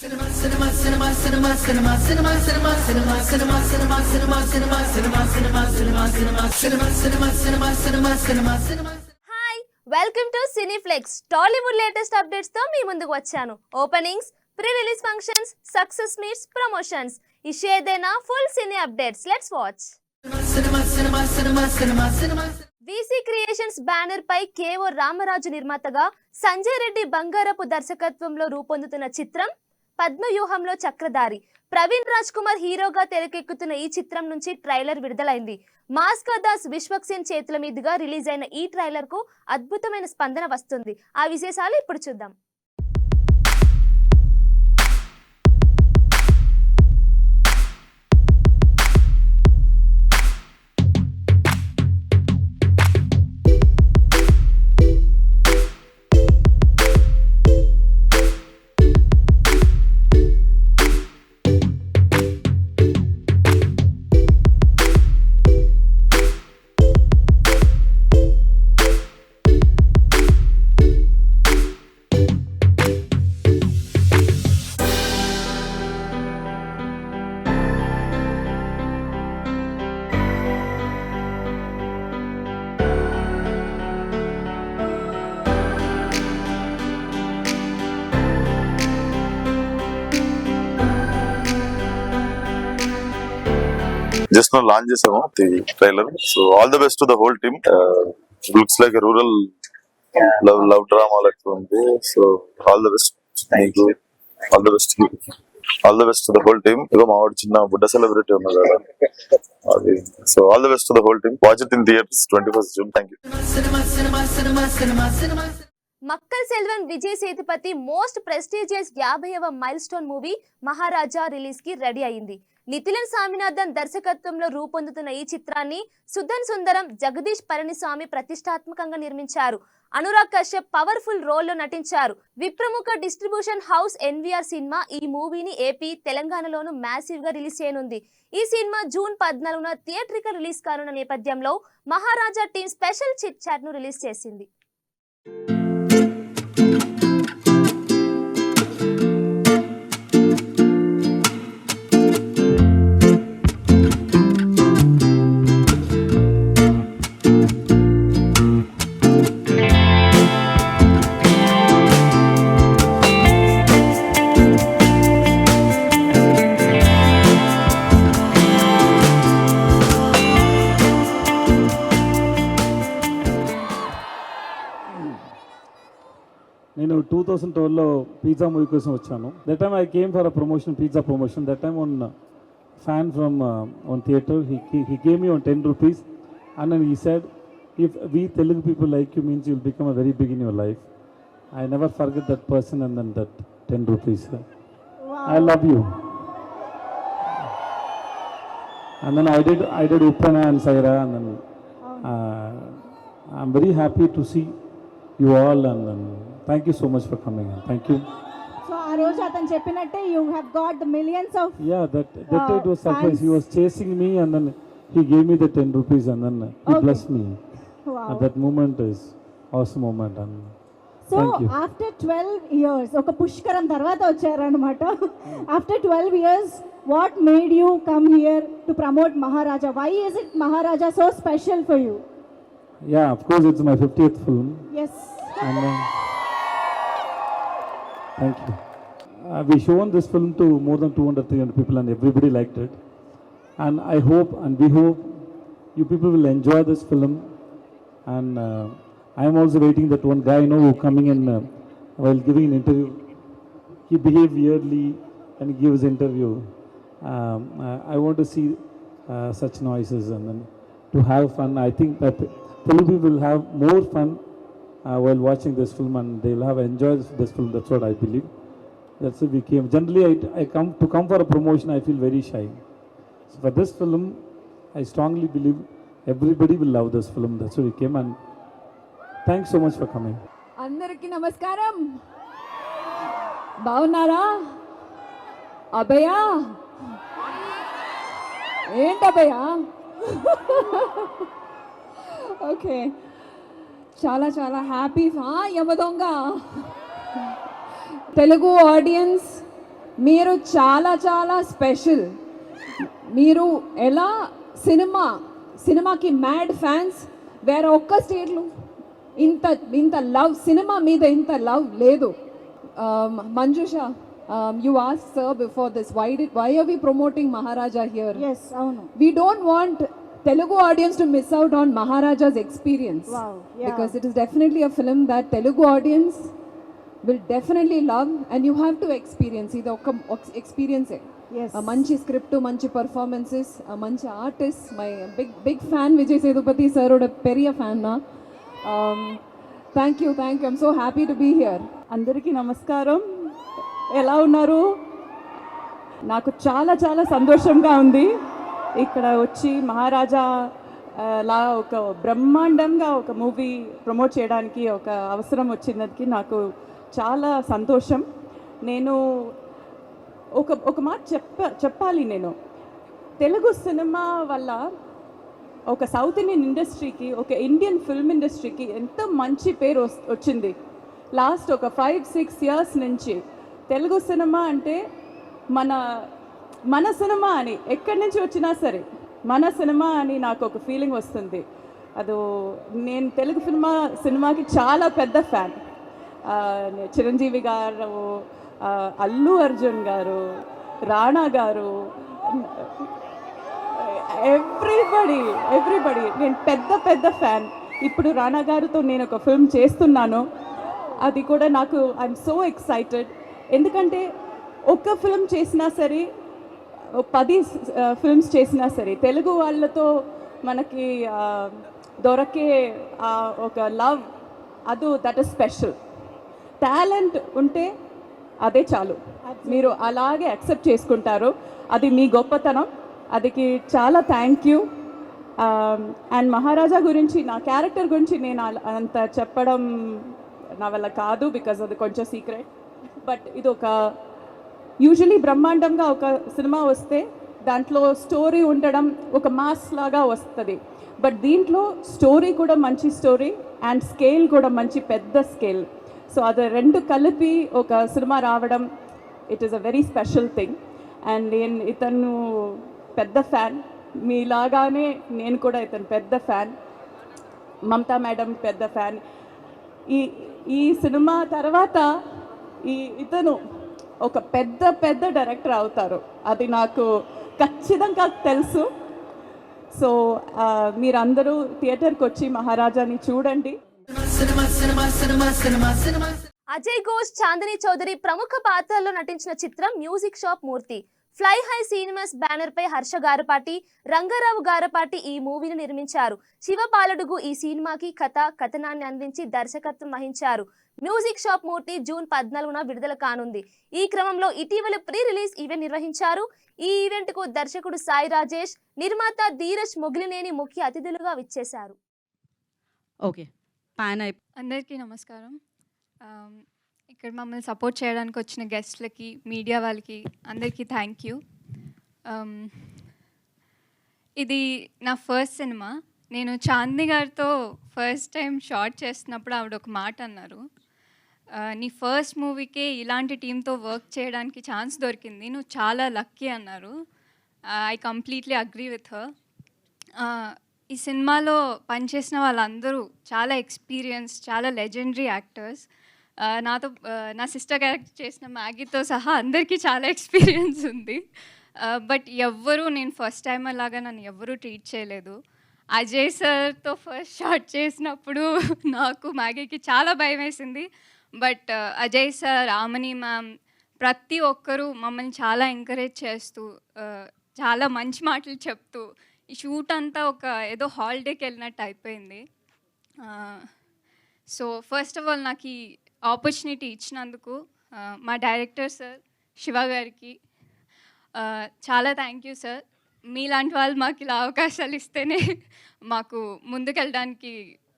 Hi, welcome to Cineflex. Tollywood latest updates తో మీ ముందుకు వచ్చాను. Openings, pre release functions, success meets, promotions, ఇషేదేనా full cine updates. Let's watch. VC creations banner పై కేవో రామరాజు నిర్మాతగా సంజయ్ రెడ్డి బంగారపు దర్శకత్వంలో రూపొందుతున్న చిత్రం పద్మవ్యూహంలో చక్రధారి. ప్రవీణ్ రాజ్ కుమార్ హీరోగా తెరకెక్కుతున్న ఈ చిత్రం నుంచి ట్రైలర్ విడుదలైంది. మాస్కా దాస్ విశ్వక్సేన్ చేతుల మీదుగా రిలీజ్ అయిన ఈ ట్రైలర్ కు అద్భుతమైన స్పందన వస్తుంది. ఆ విశేషాలు ఇప్పుడు చూద్దాం. Just now launch చేసాము the trailer. So all the best to the whole team. Looks like a rural love drama like ఉంది. So all the best. Thank you. All the best. All the best to the whole team. ఇగో మా వాడు చిన్న బుడ్డ celebrity ఉన్నారు కదా. అది so all the best to the whole team. Watch it in theatres 21st June. Thank you. Makkal Selvan Vijay Sethupathi most prestigious 50వ milestone movie Maharaja release కి ready అయింది. నితిలన్ సామినాథన్ దర్శకత్వంలో రూపొందుతున్న ఈ చిత్రాన్ని సుధన్ సుందరం, జగదీష్ పళనిస్వామి ప్రతిష్టాత్మకంగా నిర్మించారు. అనురాగ్ కశ్యప్ పవర్ఫుల్ రోల్లో నటించారు. విప్రముఖ డిస్ట్రిబ్యూషన్ హౌస్ ఎన్వీఆర్ సినిమా ఈ మూవీని ఏపీ, తెలంగాణలోను మ్యాసివ్ గా రిలీజ్ చేయనుంది. ఈ సినిమా జూన్ 14న థియేట్రికల్ రిలీజ్ కానున్న నేపథ్యంలో మహారాజా టీమ్ స్పెషల్ చిట్ చాట్ ను రిలీజ్ చేసింది. నేను 2012లో పిజ్జా మూవీ కోసం వచ్చాను. That time I came for a promotion, pizza promotion. That time one fan from one theatre he gave me on 10 rupees and then he said, if we Telugu people like you means you'll become a very big in your life. I never forget that person and then that 10 rupees. Wow. I love you. And then I did Uppana and Saira and then I'm very happy to see you all and then thank you so much for coming in. Thank you. So ఆ రోజు అతను చెప్పినట్టే you have got the millions of that it was surprise. He was chasing me and then he gave me the 10 rupees and then he blessed me. Wow. And that moment is awesome moment and so thank you. after 12 years ఒక పుష్కరం తర్వాత వచ్చారన్నమాట. After 12 years what made you come here to promote Maharaja? Why is it Maharaja so special for you? Yeah, of course it's my 50th film. Yes. And thank you. We shown this film to more than 200-300 people and everybody liked it. And I hope and we hope you people will enjoy this film. And I am also waiting that one guy who coming in while giving an interview. He behaved weirdly and he gives interview. I want to see such noises and then to have fun. I think that Telugu people will have more fun while watching this film and they will have enjoyed this film. That's what I believe. That's why we came. Generally, I come for a promotion. I feel very shy. So for this film, I strongly believe everybody will love this film. That's why we came and thanks so much for coming. అందరికీ నమస్కారం. బాగున్నారా? అభయ ఏంటభయ? Okay, చాలా చాలా happy. Yamadonga Telugu audience మీరు చాలా చాలా special. మీరు ఎలా సినిమాకి మ్యాడ్ ఫ్యాన్స్. వేరే ఒక్క స్టేట్లో ఇంత లవ్, సినిమా మీద ఇంత లవ్ లేదు. Manjusha, you asked sir before this, why are we promoting Maharaja here? Yes, అవును. We don't want Telugu audience to miss out on Maharaja's experience. Wow, yeah. Because it is definitely a film that Telugu audience will definitely love, and you have to experience ఇది ఒక experience. Yes. మంచి script, మంచి performances, మంచి artist. My big fan Vijay Sethupathi సారోட பெரிய fan నా. Thank you. I'm so happy to be here. అందరికీ నమస్కారం. ఎలా ఉన్నారు? నాకు చాలా చాలా సంతోషంగా ఉంది ఇక్కడ వచ్చి మహారాజా లా ఒక బ్రహ్మాండంగా ఒక మూవీ ప్రమోట్ చేయడానికి ఒక అవసరం వచ్చినందుకు నాకు చాలా సంతోషం. నేను ఒక మాట చెప్పాలి. నేను తెలుగు సినిమా వల్ల ఒక సౌత్ ఇండియన్ ఇండస్ట్రీకి, ఒక ఇండియన్ ఫిల్మ్ ఇండస్ట్రీకి ఎంతో మంచి పేరు వచ్చింది. లాస్ట్ ఒక 5-6 ఇయర్స్ నుంచి తెలుగు సినిమా అంటే మన సినిమా అని, ఎక్కడి నుంచి వచ్చినా సరే మన సినిమా అని నాకు ఒక ఫీలింగ్ వస్తుంది. నేను తెలుగు సినిమాకి చాలా పెద్ద ఫ్యాన్. చిరంజీవి గారు, అల్లు అర్జున్ గారు, రాణా గారు, ఎవ్రీబడి నేను పెద్ద ఫ్యాన్. ఇప్పుడు రాణా గారితో నేను ఒక ఫిల్మ్ చేస్తున్నాను. అది కూడా నాకు ఐఎమ్ సో ఎక్సైటెడ్. ఎందుకంటే ఒక్క ఫిల్మ్ చేసినా సరే, 10 ఫిల్మ్స్ చేసినా సరే, తెలుగు వాళ్ళతో మనకి దొరకే ఒక love, that is special. Talent ఉంటే అదే చాలు, మీరు అలాగే యాక్సెప్ట్ చేసుకుంటారు. అది మీ గొప్పతనం. అదికి చాలా థ్యాంక్ యూ. అండ్ మహారాజా గురించి, నా క్యారెక్టర్ గురించి నేను అంత చెప్పడం నా వల్ల కాదు, బికాజ్ అది కొంచెం సీక్రెట్. బట్ ఇది ఒక యూజువలీ బ్రహ్మాండంగా ఒక సినిమా వస్తే దాంట్లో స్టోరీ ఉండడం ఒక మాస్ లాగా వస్తుంది. బట్ దీంట్లో స్టోరీ కూడా మంచి స్టోరీ అండ్ స్కేల్ కూడా మంచి పెద్ద స్కేల్. సో అది రెండు కలిపి ఒక సినిమా రావడం, it is a very special thing. And నేను ఇతను పెద్ద ఫ్యాన్, మీలాగానే నేను కూడా ఇతను పెద్ద ఫ్యాన్. మమతా మేడం పెద్ద ఫ్యాన్. ఈ సినిమా తర్వాత ఇతను ఒక పెద్ద డైరెక్టర్ అవుతారు, అది నాకు ఖచ్చితంగా తెలుసు. సో మీరందరూ థియేటర్కి వచ్చి మహారాజాని చూడండి. అజయ్ ఘోష్, చాందిని చౌదరి ప్రముఖ పాత్రల్లో నటించిన చిత్రం మ్యూజిక్ షాప్ మూర్తి. ఫ్లై హై సినిమాస్ బ్యానర్ పై హర్ష గారపాటి, రంగారావు గారపాటి ఈ మూవీని నిర్మించారు. శివపాలడుగు ఈ సినిమాకి కథనాన్ని అందించి దర్శకత్వం వహించారు. మ్యూజిక్ షాప్ మూర్తి జూన్ 14న విడుదల కానుంది. ఈ క్రమంలో ఇటీవల ప్రీ రిలీజ్ ఈవెంట్ నిర్వహించారు. ఈ ఈవెంట్ కు దర్శకుడు సాయి రాజేష్, నిర్మాత ధీరజ్ మొగిలినేని ముఖ్య అతిథులుగా విచ్చేశారు. ఓకే, పాన్ అందరికీ నమస్కారం. ఇక్కడ మమ్మల్ని సపోర్ట్ చేయడానికి వచ్చిన గెస్ట్లకి, మీడియా వాళ్ళకి అందరికీ థ్యాంక్ యూ. ఇది నా ఫస్ట్ సినిమా. నేను చాందిని గారితో ఫస్ట్ టైం షార్ట్ చేస్తున్నప్పుడు ఆవిడ ఒక మాట అన్నారు, నీ ఫస్ట్ మూవీకే ఇలాంటి టీంతో వర్క్ చేయడానికి ఛాన్స్ దొరికింది, నువ్వు చాలా లక్కీ అన్నారు. I completely agree with her. ఈ సినిమాలో పనిచేసిన వాళ్ళందరూ చాలా ఎక్స్పీరియన్స్, చాలా లెజెండరీ యాక్టర్స్. నాతో నా సిస్టర్ క్యారెక్టర్ చేసిన మ్యాగీతో సహా అందరికీ చాలా ఎక్స్పీరియన్స్ ఉంది. బట్ ఎవ్వరూ, నేను ఫస్ట్ టైం అలాగా నన్ను ఎవ్వరూ ట్రీట్ చేయలేదు. అజయ్ సార్తో ఫస్ట్ షాట్ చేసినప్పుడు నాకు మ్యాగీకి చాలా భయం వేసింది. But Ajay sir, Ramani ma'am, ప్రతి ఒక్కరూ మమ్మల్ని చాలా ఎంకరేజ్ చేస్తూ, చాలా మంచి మాటలు చెప్తూ, ఈ షూట్ అంతా ఒక ఏదో హాలిడేకి వెళ్ళినట్టు అయిపోయింది. సో ఫస్ట్ ఆఫ్ ఆల్ నాకు ఈ ఆపర్చునిటీ ఇచ్చినందుకు మా డైరెక్టర్ సార్ శివ గారికి చాలా థ్యాంక్ యూ సార్. మీలాంటి వాళ్ళు మాకు ఇలా అవకాశాలు ఇస్తేనే మాకు ముందుకెళ్ళడానికి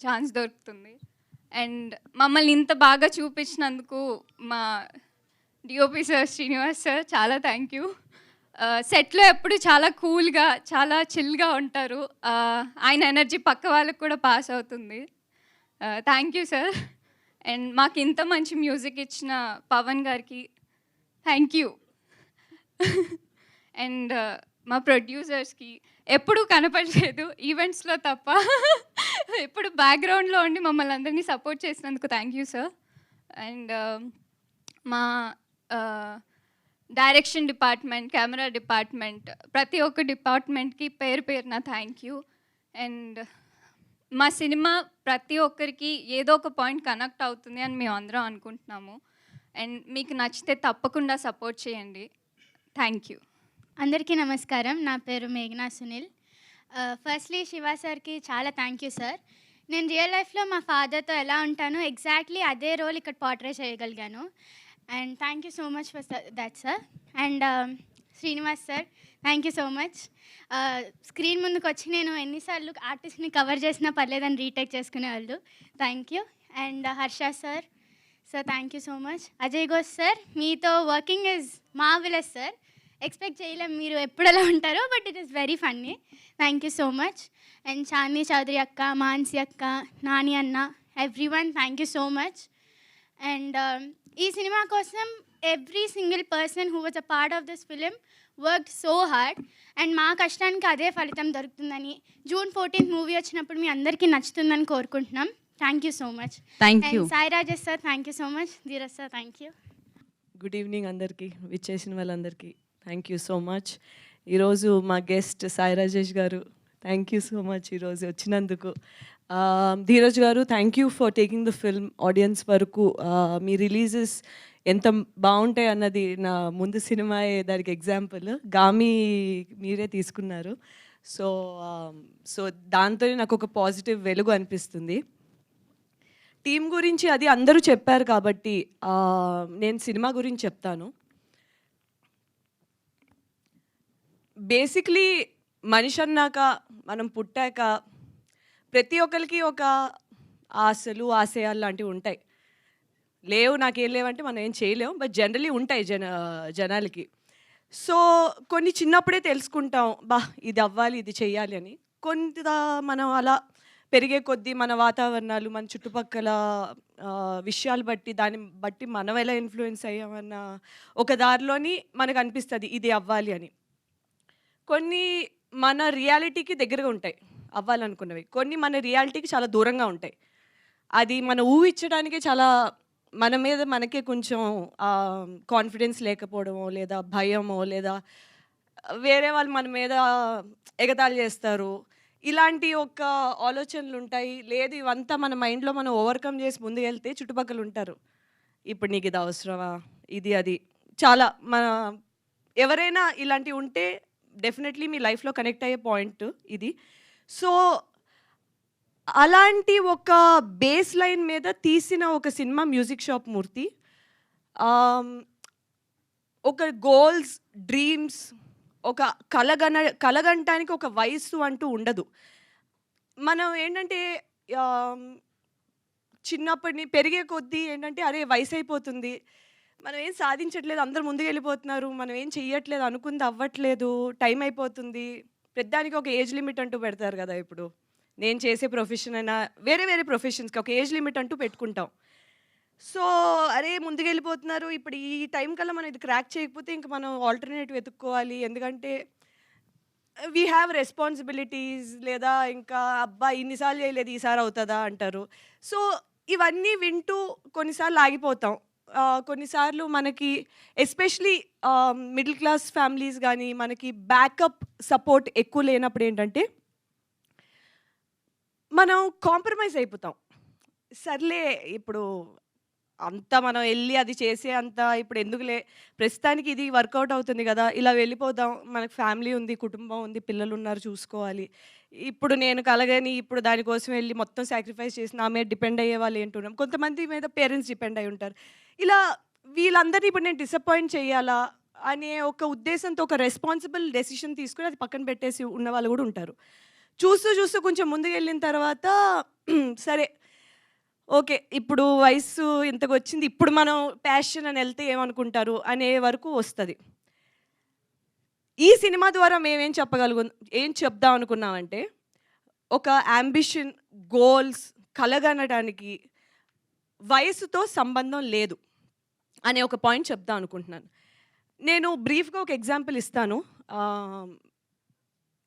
ఛాన్స్ దొరుకుతుంది. అండ్ మమ్మల్ని ఇంత బాగా చూపించినందుకు మా డిఓపి సార్ శ్రీనివాస్ సార్ చాలా థ్యాంక్ యూ. సెట్లో ఎప్పుడు చాలా కూల్గా, చాలా చిల్గా ఉంటారు. ఆయన ఎనర్జీ పక్క వాళ్ళకు కూడా పాస్ అవుతుంది. Thank you sir. అండ్ మాకు ఇంత మంచి మ్యూజిక్ ఇచ్చిన పవన్ గారికి థ్యాంక్ యూ. అండ్ మా ప్రొడ్యూసర్స్కి ఎప్పుడూ కనపడలేదు ఈవెంట్స్లో తప్ప, ఎప్పుడు బ్యాక్గ్రౌండ్లో ఉండి మమ్మల్ని అందరినీ సపోర్ట్ చేసినందుకు థ్యాంక్ యూ సార్. అండ్ మా డైరెక్షన్ డిపార్ట్మెంట్, కెమెరా డిపార్ట్మెంట్, ప్రతి ఒక్క డిపార్ట్మెంట్కి పేరు పేరున థ్యాంక్ యూ. అండ్ మా సినిమా ప్రతి ఒక్కరికి ఏదో ఒక పాయింట్ కనెక్ట్ అవుతుంది అని మేము అందరం అనుకుంటున్నాము. అండ్ మీకు నచ్చితే తప్పకుండా సపోర్ట్ చేయండి. Thank you. అందరికీ నమస్కారం. నా పేరు మేఘనా సునీల్. ఫస్ట్లీ శివ సార్కి చాలా థ్యాంక్ యూ సార్. నేను రియల్ లైఫ్లో మా ఫాదర్తో ఎలా ఉంటానో ఎగ్జాక్ట్లీ అదే రోల్ ఇక్కడ పోర్ట్రే చేయగలిగాను. And thank you so much for that sir. And Srinivas sir, thank you so much. Screen ముందుకు వచ్చి నేను ఎన్నిసార్లు ఆర్టిస్ట్ని కవర్ చేసినా పర్లేదని రీటేక్ చేసుకునేవాళ్ళు. Thank you. And Harsha sir, thank you so much. Ajay Ghosh sir, మీతో working is marvellous sir. Expect చేయలేం మీరు ఎప్పుడు ఎలా ఉంటారో, but it is very funny. Thank you so much. And Chandni Chowdary అక్క, మాన్సి అక్క, నాని అన్న, every one thank you so much. And ఈ సినిమా కోసం every single person who was a part of this film worked so hard. And మా కష్టానికి అదే ఫలితం దొరుకుతుందని, June 14th మూవీ వచ్చినప్పుడు మీ అందరికీ నచ్చుతుందని కోరుకుంటున్నాం. Thank you so much. Thank you. Sai Rajesh sir, thank you so much. Dheeraj sir, thank you. Good evening అందరికీ, విచ్చేసిన వాళ్ళందరికీ థ్యాంక్ యూ సో మచ్. ఈరోజు మా గెస్ట్ సాయి రాజేష్ గారు, థ్యాంక్ యూ సో మచ్ ఈరోజు వచ్చినందుకు. ధీరజ్ గారు, thank you for taking the film audience వరకు. మీ రిలీజెస్ ఎంత బాగుంటాయి అన్నది నా ముందు సినిమాయే దానికి ఎగ్జాంపుల్. గామి మీరే తీసుకున్నారు. సో దాంతో నాకు ఒక పాజిటివ్ వెలుగు అనిపిస్తుంది. టీం గురించి అది అందరూ చెప్పారు కాబట్టి నేను సినిమా గురించి చెప్తాను. బేసిక్లీ మనిషి అన్నాక, మనం పుట్టాక ప్రతి ఒక్కరికి ఒక ఆశలు, ఆశయాలు లాంటివి ఉంటాయి. లేవు, నాకేం లేవంటే మనం ఏం చేయలేము, బట్ జనరలీ ఉంటాయి జనాలకి. సో కొన్ని చిన్నప్పుడే తెలుసుకుంటాం, ఇది అవ్వాలి, ఇది చెయ్యాలి అని. కొంత మనం అలా పెరిగే కొద్దీ మన వాతావరణాలు, మన చుట్టుపక్కల విషయాలు బట్టి, దాన్ని బట్టి మనం ఎలా ఇన్ఫ్లుయెన్స్ అయ్యామన్న ఒక దారిలోని మనకు అనిపిస్తుంది ఇది అవ్వాలి అని. కొన్ని మన రియాలిటీకి దగ్గరగా ఉంటాయి అవ్వాలనుకున్నవి, కొన్ని మన రియాలిటీకి చాలా దూరంగా ఉంటాయి. అది మనం ఊహించడానికే చాలా, మన మీద మనకే కొంచెం కాన్ఫిడెన్స్ లేకపోవడమో, లేదా భయమో, లేదా వేరే వాళ్ళు మన మీద ఎగతాళి చేస్తారు, ఇలాంటి ఒక ఆలోచనలు ఉంటాయి. లేదు, ఇవంతా మన మైండ్లో మనం ఓవర్కమ్ చేసి ముందుకు వెళ్తే చుట్టుపక్కల ఉంటారు, ఇప్పుడు నీకు ఇది అవసరమా, ఇది అది చాలా మన ఎవరైనా ఇలాంటివి ఉంటే డెఫినెట్లీ మీ లైఫ్లో కనెక్ట్ అయ్యే పాయింట్ ఇది. సో అలాంటి ఒక బేస్ లైన్ మీద తీసిన ఒక సినిమా మ్యూజిక్ షాప్ మూర్తి. ఒక గోల్స్, డ్రీమ్స్, ఒక కలగంటానికి ఒక వయస్సు అంటూ ఉండదు. మనం ఏంటంటే చిన్నప్పటిని పెరిగే కొద్దీ ఏంటంటే అరే వయసు అయిపోతుంది, మనం ఏం సాధించట్లేదు, అందరు ముందుకు వెళ్ళిపోతున్నారు, మనం ఏం చెయ్యట్లేదు, అనుకుంది అవ్వట్లేదు, టైం అయిపోతుంది. పెద్దానికి ఒక ఏజ్ లిమిట్ అంటూ పెడతారు కదా. ఇప్పుడు నేను చేసే ప్రొఫెషన్ అయినా వేరే వేరే ప్రొఫెషన్స్కి ఒక ఏజ్ లిమిట్ అంటూ పెట్టుకుంటాం. సో అరే ముందుకు వెళ్ళిపోతున్నారు, ఇప్పుడు ఈ టైం కల్లా మనం ఇది క్రాక్ చేయకపోతే ఇంక మనం ఆల్టర్నేటివ్ వెతుక్కోవాలి, ఎందుకంటే వీ హ్యావ్ రెస్పాన్సిబిలిటీస్, లేదా ఇంకా అబ్బా ఇన్నిసార్లు చేయలేదు ఈసారి అవుతుందా అంటారు. సో ఇవన్నీ వింటూ కొన్నిసార్లు ఆగిపోతాం. కొన్నిసార్లు మనకి ఎస్పెషలీ మిడిల్ క్లాస్ ఫ్యామిలీస్ కానీ మనకి బ్యాకప్ సపోర్ట్ ఎక్కువ లేనప్పుడు ఏంటంటే మనం కాంప్రమైజ్ అయిపోతాం. సర్లే ఇప్పుడు అంతా మనం వెళ్ళి అది చేసే అంత ఇప్పుడు ఎందుకులే, ప్రస్తుతానికి ఇది వర్కౌట్ అవుతుంది కదా, ఇలా వెళ్ళిపోదాం, మనకు ఫ్యామిలీ ఉంది, కుటుంబం ఉంది, పిల్లలు ఉన్నారు చూసుకోవాలి, ఇప్పుడు నేను కలగని ఇప్పుడు దానికోసం వెళ్ళి మొత్తం సాక్రిఫైస్ చేసి నా మీద డిపెండ్ అయ్యే వాళ్ళు ఏంటున్నాం. కొంతమంది మీద పేరెంట్స్ డిపెండ్ అయి ఉంటారు. ఇలా వీళ్ళందరినీ ఇప్పుడు నేను డిసప్పాయింట్ చేయాలా అనే ఒక ఉద్దేశంతో ఒక రెస్పాన్సిబుల్ డెసిషన్ తీసుకుని అది పక్కన పెట్టేసి ఉన్న వాళ్ళు కూడా ఉంటారు. చూస్తూ చూస్తూ కొంచెం ముందుకు వెళ్ళిన తర్వాత సరే ఓకే ఇప్పుడు వయసు ఇంతకు వచ్చింది, ఇప్పుడు మనం ప్యాషన్ అని వెళ్తే ఏమనుకుంటారు అనే వరకు వస్తుంది. ఈ సినిమా ద్వారా మేమేం ఏం చెప్దాం అనుకున్నామంటే ఒక అంబిషన్, గోల్స్ కలగనడానికి వయసుతో సంబంధం లేదు అనే ఒక పాయింట్ చెప్దాం అనుకుంటున్నాను. నేను బ్రీఫ్గా ఒక ఎగ్జాంపుల్ ఇస్తాను.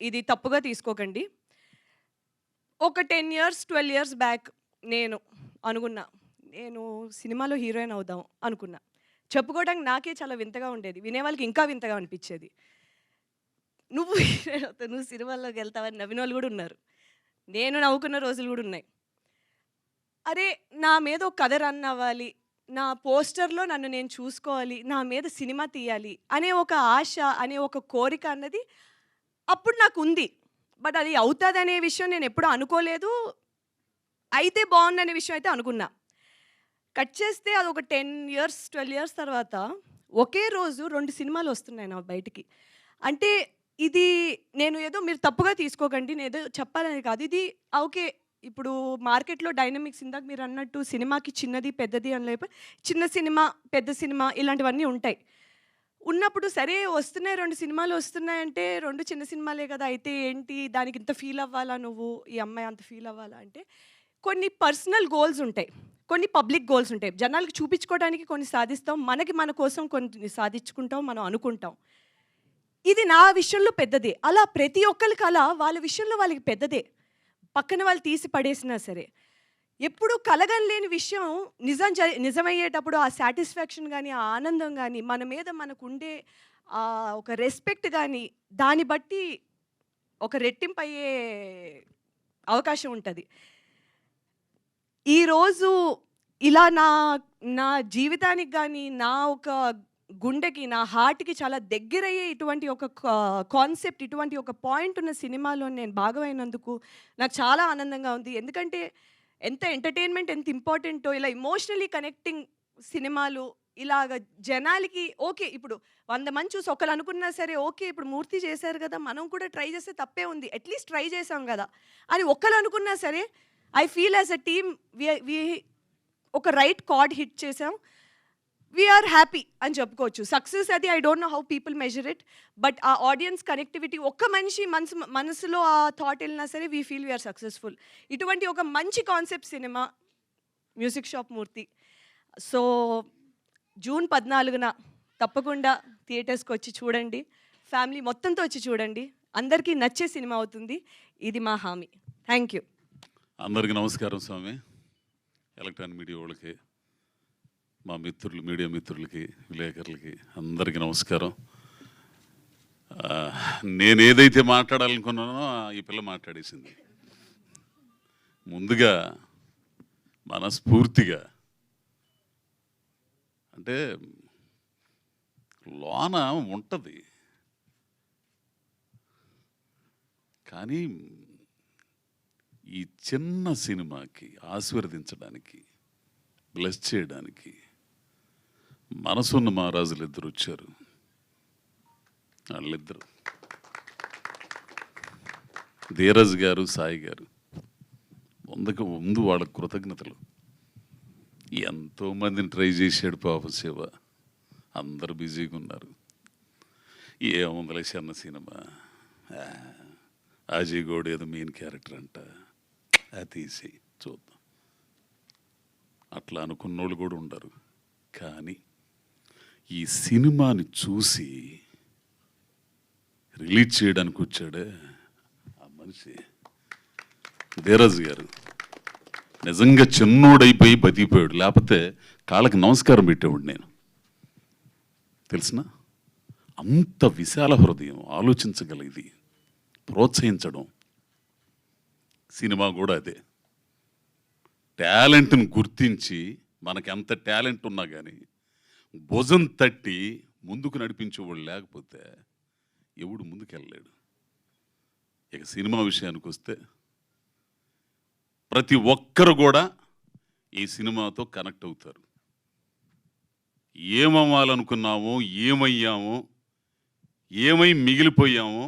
ఇది తప్పుగా తీసుకోకండి. ఒక 10 ఇయర్స్ 12 ఇయర్స్ బ్యాక్ నేను అనుకున్నా, నేను సినిమాలో హీరోయిన్ అవుదాం అనుకున్నా. చెప్పుకోవడానికి నాకే చాలా వింతగా ఉండేది, వినేవాళ్ళకి ఇంకా వింతగా అనిపించేది. నువ్వు హీరోయిన్ అవుతావు, నువ్వు సినిమాల్లోకి వెళ్తావని నవ్విన వాళ్ళు కూడా ఉన్నారు. నేను నవ్వుకున్న రోజులు కూడా ఉన్నాయి. అరే, నా మీద ఒక కథ రన్ అవ్వాలి, నా పోస్టర్లో నన్ను నేను చూసుకోవాలి, నా మీద సినిమా తీయాలి అనే ఒక ఆశ, అనే ఒక కోరిక అన్నది అప్పుడు నాకు ఉంది. బట్ అది అవుతుంది అనే విషయం నేను ఎప్పుడూ అనుకోలేదు. అయితే బాగుందనే విషయం అయితే అనుకున్నా. కట్ చేస్తే అది ఒక 10 ఇయర్స్ 12 ఇయర్స్ తర్వాత ఒకే రోజు 2 సినిమాలు వస్తున్నాయి నా బయటికి. అంటే ఇది నేను ఏదో మీరు తప్పుగా తీసుకోకండి, నేను ఏదో చెప్పాలని కాదు. ఇది ఓకే, ఇప్పుడు మార్కెట్లో డైనమిక్స్ ఇందాక మీరు అన్నట్టు సినిమాకి చిన్నది పెద్దది అని లేకపోతే చిన్న సినిమా పెద్ద సినిమా ఇలాంటివన్నీ ఉంటాయి. ఉన్నప్పుడు సరే వస్తున్నాయి 2 సినిమాలు వస్తున్నాయంటే 2 చిన్న సినిమాలే కదా, అయితే ఏంటి దానికి ఇంత ఫీల్ అవ్వాలా, నువ్వు ఈ అమ్మాయి అంత ఫీల్ అవ్వాలా అంటే కొన్ని పర్సనల్ గోల్స్ ఉంటాయి, కొన్ని పబ్లిక్ గోల్స్ ఉంటాయి. జనాలకి చూపించుకోవడానికి కొన్ని సాధిస్తాం, మనకి మన కోసం కొన్ని సాధించుకుంటాం, మనం అనుకుంటాం. ఇది నా విషయంలో పెద్దదే. అలా ప్రతి ఒక్కరికి అలా వాళ్ళ విషయంలో వాళ్ళకి పెద్దదే, పక్కన వాళ్ళు తీసి పడేసినా సరే. ఎప్పుడు కలగలేని విషయం నిజమయ్యేటప్పుడు ఆ సాటిస్ఫాక్షన్ కానీ, ఆ ఆనందం కానీ, మన మీద మనకుండే ఒక రెస్పెక్ట్ కానీ, దాన్ని బట్టి ఒక రెట్టింపు అయ్యే అవకాశం ఉంటుంది. ఈరోజు ఇలా నా జీవితానికి కానీ, నా ఒక గుండెకి, నా హార్ట్కి చాలా దగ్గరయ్యే ఇటువంటి ఒక కాన్సెప్ట్, ఇటువంటి ఒక పాయింట్ ఉన్న సినిమాలో నేను భాగమైనందుకు నాకు చాలా ఆనందంగా ఉంది. ఎందుకంటే ఎంత ఎంటర్టైన్మెంట్ ఎంత ఇంపార్టెంటో, ఇలా ఇమోషనలీ కనెక్టింగ్ సినిమాలు ఇలాగ జనాలకి ఓకే, ఇప్పుడు 100 మంది చూసి ఒకరు అనుకున్నా సరే ఓకే, ఇప్పుడు మూర్తి చేశారు కదా, మనం కూడా ట్రై చేస్తే తప్పే ఉంది, అట్లీస్ట్ ట్రై చేసాం కదా అని ఒక్కరు అనుకున్నా సరే, I feel as a team we ఒక రైట్ కార్డ్ హిట్ చేసాం. వీఆర్ హ్యాపీ అని చెప్పుకోవచ్చు. సక్సెస్ అది I don't know how people measure it, but ఆ ఆడియన్స్ కనెక్టివిటీ, ఒక్క మనిషి మనసులో ఆ థాట్ వెళ్ళినా సరే వీ ఫీల్ వీఆర్ సక్సెస్ఫుల్. ఇటువంటి ఒక మంచి కాన్సెప్ట్ సినిమా మ్యూజిక్ షాప్ మూర్తి. సో జూన్ 14న తప్పకుండా థియేటర్స్కి వచ్చి చూడండి, ఫ్యామిలీ మొత్తంతో వచ్చి చూడండి, అందరికీ నచ్చే సినిమా అవుతుంది, ఇది మా హామీ. Thank you. అందరికీ నమస్కారం స్వామి. ఎలక్ట్రానిక్ మీడియా వాళ్ళకి, మా మిత్రులు, మీడియా మిత్రులకి, విలేకరులకి అందరికీ నమస్కారం. నేను ఏదైతే మాట్లాడాలనుకున్నానో ఈ పిల్ల మాట్లాడేసింది. ముందుగా మనస్ఫూర్తిగా, అంటే లోన ఉంటుంది కానీ ఈ చిన్న సినిమాకి ఆశీర్వదించడానికి, బ్లెస్ చేయడానికి మనసున్న మహారాజులు ఇద్దరు వచ్చారు. వాళ్ళిద్దరు ధీరజ్ గారు, సాయి గారు. ముందు వాళ్ళ కృతజ్ఞతలు. ఎంతోమందిని ట్రై చేశాడు పాప శివ, అందరు బిజీగా ఉన్నారు. ఏముందలే చిన్న సినిమా, అజయ్ గౌడ్ ఏదో మెయిన్ క్యారెక్టర్ అంట, అది తీసి చూద్దాం అట్లా అనుకున్నోళ్ళు కూడా ఉండరు. కానీ ఈ సినిమాని చూసి రిలీజ్ చేయడానికి వచ్చాడే ఆ మనిషి ధీరజ్ గారు, నిజంగా చిన్నోడైపోయి బతికిపోయాడు. లేకపోతే కాళ్ళకి నమస్కారం పెట్టేవాడు నేను, తెలిసిన అంత విశాల హృదయం, ఆలోచించగలిగింది, ప్రోత్సహించడం. సినిమా కూడా అదే, టాలెంట్ని గుర్తించి మనకి ఎంత టాలెంట్ ఉన్నా కానీ భుజం తట్టి ముందుకు నడిపించేవాళ్ళు లేకపోతే ఎవడు ముందుకెళ్ళలేడు. ఇక సినిమా విషయానికి వస్తే ప్రతి ఒక్కరు కూడా ఈ సినిమాతో కనెక్ట్ అవుతారు. ఏమవ్వాలనుకున్నామో, ఏమయ్యామో, ఏమై మిగిలిపోయామో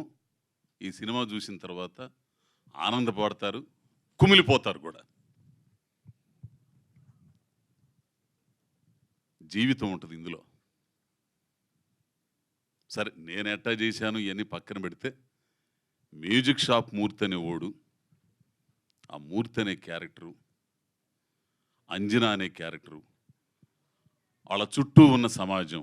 ఈ సినిమా చూసిన తర్వాత ఆనందపడతారు, కుమిలిపోతారు కూడా. జీవితం ఉంటుంది ఇందులో. సరే, నేను ఎట్టా చేశాను ఇవన్నీ పక్కన పెడితే, మ్యూజిక్ షాప్ మూర్తి అనే ఓడు, ఆ మూర్తి అనే క్యారెక్టరు, అంజనా అనే క్యారెక్టరు, వాళ్ళ చుట్టూ ఉన్న సమాజం,